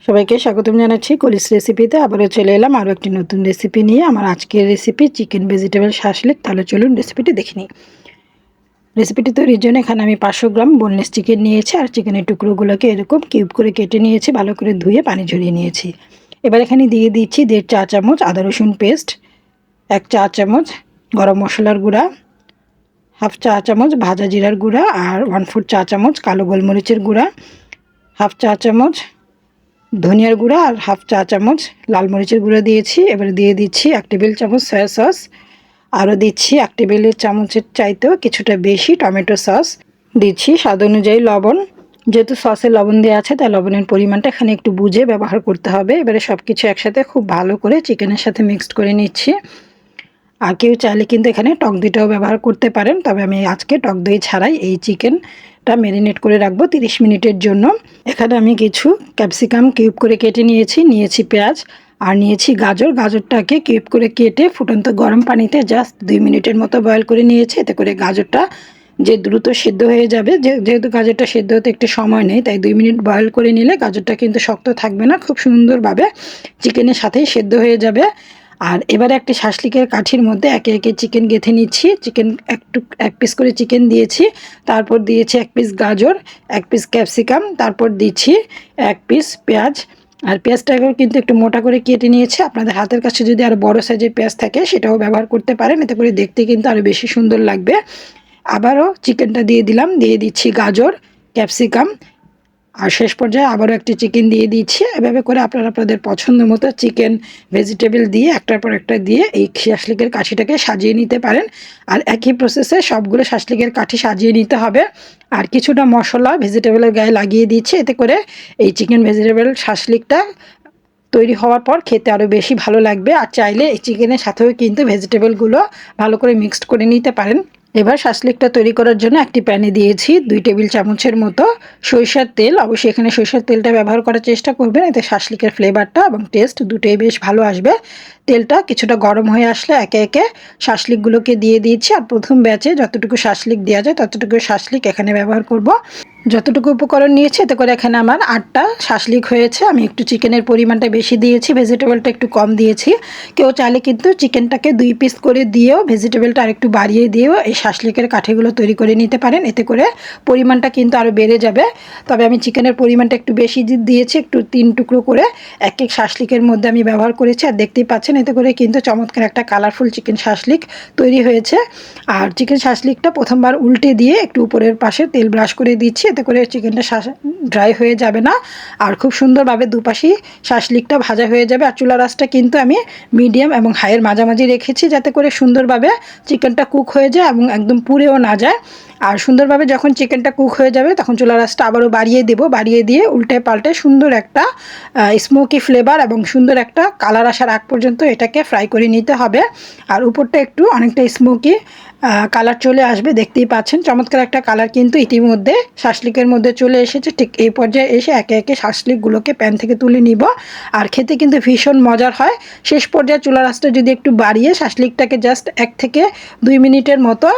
সবাইকে স্বাগতম জানাচ্ছি কলিস রেসিপিতে। আবারও চলে এলাম আরও একটি নতুন রেসিপি নিয়ে। আমার আজকের রেসিপি চিকেন ভেজিটেবল শাসলিক। তাহলে চলুন রেসিপিটি দেখে নিই। রেসিপিটি তৈরির জন্য এখানে আমি 500 গ্রাম বোনলেস চিকেন নিয়েছি, আর চিকেনের টুকরোগুলোকে এরকম কিউব করে কেটে নিয়েছি, ভালো করে ধুয়ে পানি ঝরিয়ে নিয়েছি। এবার এখানে দিয়ে দিচ্ছি 1.5 চা চামচ আদা রসুন পেস্ট, 1 চা চামচ গরম মশলার গুঁড়া, 1/2 চা চামচ ভাজা জিরার গুঁড়া, আর 1/4 চা চামচ কালো গোলমরিচের গুঁড়া, 1/2 চা চামচ ধনিয়ার গুঁড়া, আর 1/2 চা চামচ লাল মরিচের গুঁড়া দিয়েছি। এবার দিয়ে দিচ্ছি 1 টেবিল চামচ সয়া সস, আরও দিচ্ছি 1 টেবিল চামচের চাইতেও কিছুটা বেশি টমেটো সস, দিচ্ছি স্বাদ অনুযায়ী লবণ। যেহেতু সসে লবণ দেওয়া আছে তাই লবণের পরিমাণটা এখানে একটু বুঝে ব্যবহার করতে হবে। এবারে সব কিছু একসাথে খুব ভালো করে চিকেনের সাথে মিক্সড করে নিচ্ছি। আর কেউ চাইলে কিন্তু এখানে টক দইটাও ব্যবহার করতে পারেন, তবে আমি আজকে টক দই ছাড়াই এই চিকেনটা ম্যারিনেট করে রাখবো 30 মিনিটের জন্য। এখানে আমি কিছু ক্যাপসিকাম কিউব করে কেটে নিয়েছি পেঁয়াজ, আর নিয়েছি গাজরটাকে কিউব করে কেটে ফুটন্ত গরম পানিতে জাস্ট 2 মিনিটের মতো বয়েল করে নিয়েছি। এতে করে গাজরটা যে দ্রুত সেদ্ধ হয়ে যাবে। যেহেতু গাজরটা সেদ্ধ হতে একটু সময় নেই, তাই 2 মিনিট বয়েল করে নিলে গাজরটা কিন্তু শক্ত থাকবে না, খুব সুন্দরভাবে চিকেনের সাথেই সেদ্ধ হয়ে যাবে। আর এবারে একটি শাসলিকের কাঠির মধ্যে একে একে চিকেন গেঁথে নিচ্ছি। এক পিস করে চিকেন দিয়েছি, তারপর দিয়েছি 1 পিস গাজর, 1 পিস ক্যাপসিকাম, তারপর দিচ্ছি 1 পিস পেঁয়াজ। আর পেঁয়াজটাকেও কিন্তু একটু মোটা করে কেটে নিয়েছি। আপনাদের হাতের কাছে যদি আরও বড় সাইজের পেঁয়াজ থাকে সেটাও ব্যবহার করতে পারেন, এতে করে দেখতে কিন্তু আরও বেশি সুন্দর লাগবে। আবারও চিকেনটা দিয়ে দিচ্ছি গাজর, ক্যাপসিকাম, আর শেষ পর্যায়ে আবারও একটি চিকেন দিয়ে দিচ্ছি। এভাবে করে আপনারা আপনাদের পছন্দ মতো চিকেন ভেজিটেবল দিয়ে একটার পর একটা দিয়ে এই শাসলিকের কাঠিটাকে সাজিয়ে নিতে পারেন। আর একই প্রসেসে সবগুলো শাসলিকের কাঠি সাজিয়ে নিতে হবে। আর কিছুটা মশলা ভেজিটেবলের গায়ে লাগিয়ে দিচ্ছি, এতে করে এই চিকেন ভেজিটেবল শাসলিকটা তৈরি হওয়ার পর খেতে আরও বেশি ভালো লাগবে। আর চাইলে এই চিকেনের সাথেও কিন্তু ভেজিটেবলগুলো ভালো করে মিক্সড করে নিতে পারেন। এবার শাসলিকটা তৈরি করার জন্য একটি প্যানে দিয়েছি 2 টেবিল চামচের মতো সরিষার তেল। অবশ্যই এখানে সরিষার তেলটা ব্যবহার করার চেষ্টা করবেন, এতে শাসলিকের ফ্লেভারটা এবং টেস্ট দুটোই বেশ ভালো আসবে। তেলটা কিছুটা গরম হয়ে আসলে একে একে শাসলিকগুলোকে দিয়ে দিয়েছি। আর প্রথম ব্যাচে যতটুকু শাসলিক দেওয়া যায় ততটুকু শাসলিক এখানে ব্যবহার করব। যতটুকু উপকরণ নিয়েছি এতে করে এখানে আমার 8টা শাসলিক হয়েছে। আমি একটু চিকেনের পরিমাণটা বেশি দিয়েছি, ভেজিটেবলটা একটু কম দিয়েছি। কেউ চাইলে কিন্তু চিকেনটাকে 2 পিস করে দিয়েও ভেজিটেবলটা আরেকটু বাড়িয়ে দিয়েও এই শাসলিকের কাঠিগুলো তৈরি করে নিতে পারেন, এতে করে পরিমাণটা কিন্তু আরও বেড়ে যাবে। তবে আমি চিকেনের পরিমাণটা একটু বেশি দিয়েছি, একটু 3 টুকরো করে এক এক শাসলিকের মধ্যে আমি ব্যবহার করেছি। আর দেখতেই পাচ্ছেন এতে করে কিন্তু চমৎকার একটা কালারফুল চিকেন শাসলিক তৈরি হয়েছে। আর চিকেন শাসলিকটা প্রথমবার উল্টে দিয়ে একটু উপরের পাশে তেল ব্রাশ করে দিচ্ছি, এতে করে চিকেনটা ড্রাই হয়ে যাবে না, আর খুব সুন্দরভাবে দুপাশেই শাসলিকটা ভাজা হয়ে যাবে। আর চুলার আঁচটা কিন্তু আমি মিডিয়াম এবং হাইয়ের মাঝামাঝি রেখেছি, যাতে করে সুন্দরভাবে চিকেনটা কুক হয়ে যায় এবং একদম পুড়েও না যায়। আর সুন্দরভাবে যখন চিকেনটা কুক হয়ে যাবে তখন চুলার আঁচটা আবারও বাড়িয়ে দিয়ে উল্টে পাল্টে সুন্দর একটা স্মোকি ফ্লেভার এবং সুন্দর একটা কালার আসার আগ পর্যন্ত এটাকে ফ্রাই করে নিতে হবে। আর উপরটা একটু অনেকটা স্মোকি কালার চলে আসবে। দেখতেই পাচ্ছেন চমৎকার একটা কালার কিন্তু ইতিমধ্যে শাসলিকের মধ্যে চলে এসেছে। ঠিক এই পর্যায়ে এসে একে একে শাসলিকগুলোকে প্যান থেকে তুলে নিব। আর খেতে কিন্তু ভীষণ মজার হয়। শেষ পর্যায়ে চুলার আঁচটা যদি একটু বাড়িয়ে শাসলিকটাকে জাস্ট 1 থেকে 2 মিনিটের মতো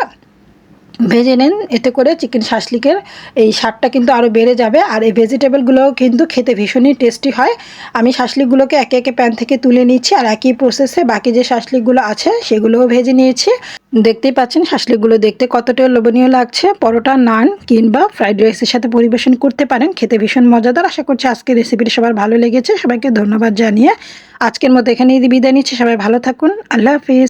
ভেজে নেন, এতে করে চিকেন শাসলিকের এই স্বাদটা কিন্তু আরও বেড়ে যাবে। আর এই ভেজিটেবলগুলোও কিন্তু খেতে ভীষণই টেস্টি হয়। আমি শাসলিকগুলোকে একে একে প্যান থেকে তুলে নিচ্ছি, আর একই প্রসেসে বাকি যে শাসলিকগুলো আছে সেগুলোও ভেজে নিয়েছি। দেখতেই পাচ্ছেন শাসলিকগুলো দেখতে কতটা লোভনীয় লাগছে। পরোটা, নান কিংবা ফ্রাইড রাইসের সাথে পরিবেশন করতে পারেন, খেতে ভীষণ মজাদার। আশা করছি আজকের রেসিপিটি সবার ভালো লেগেছে। সবাইকে ধন্যবাদ জানিয়ে আজকের মতো এখানেই বিদায় নিচ্ছি। সবাই ভালো থাকুন। আল্লাহ হাফিজ।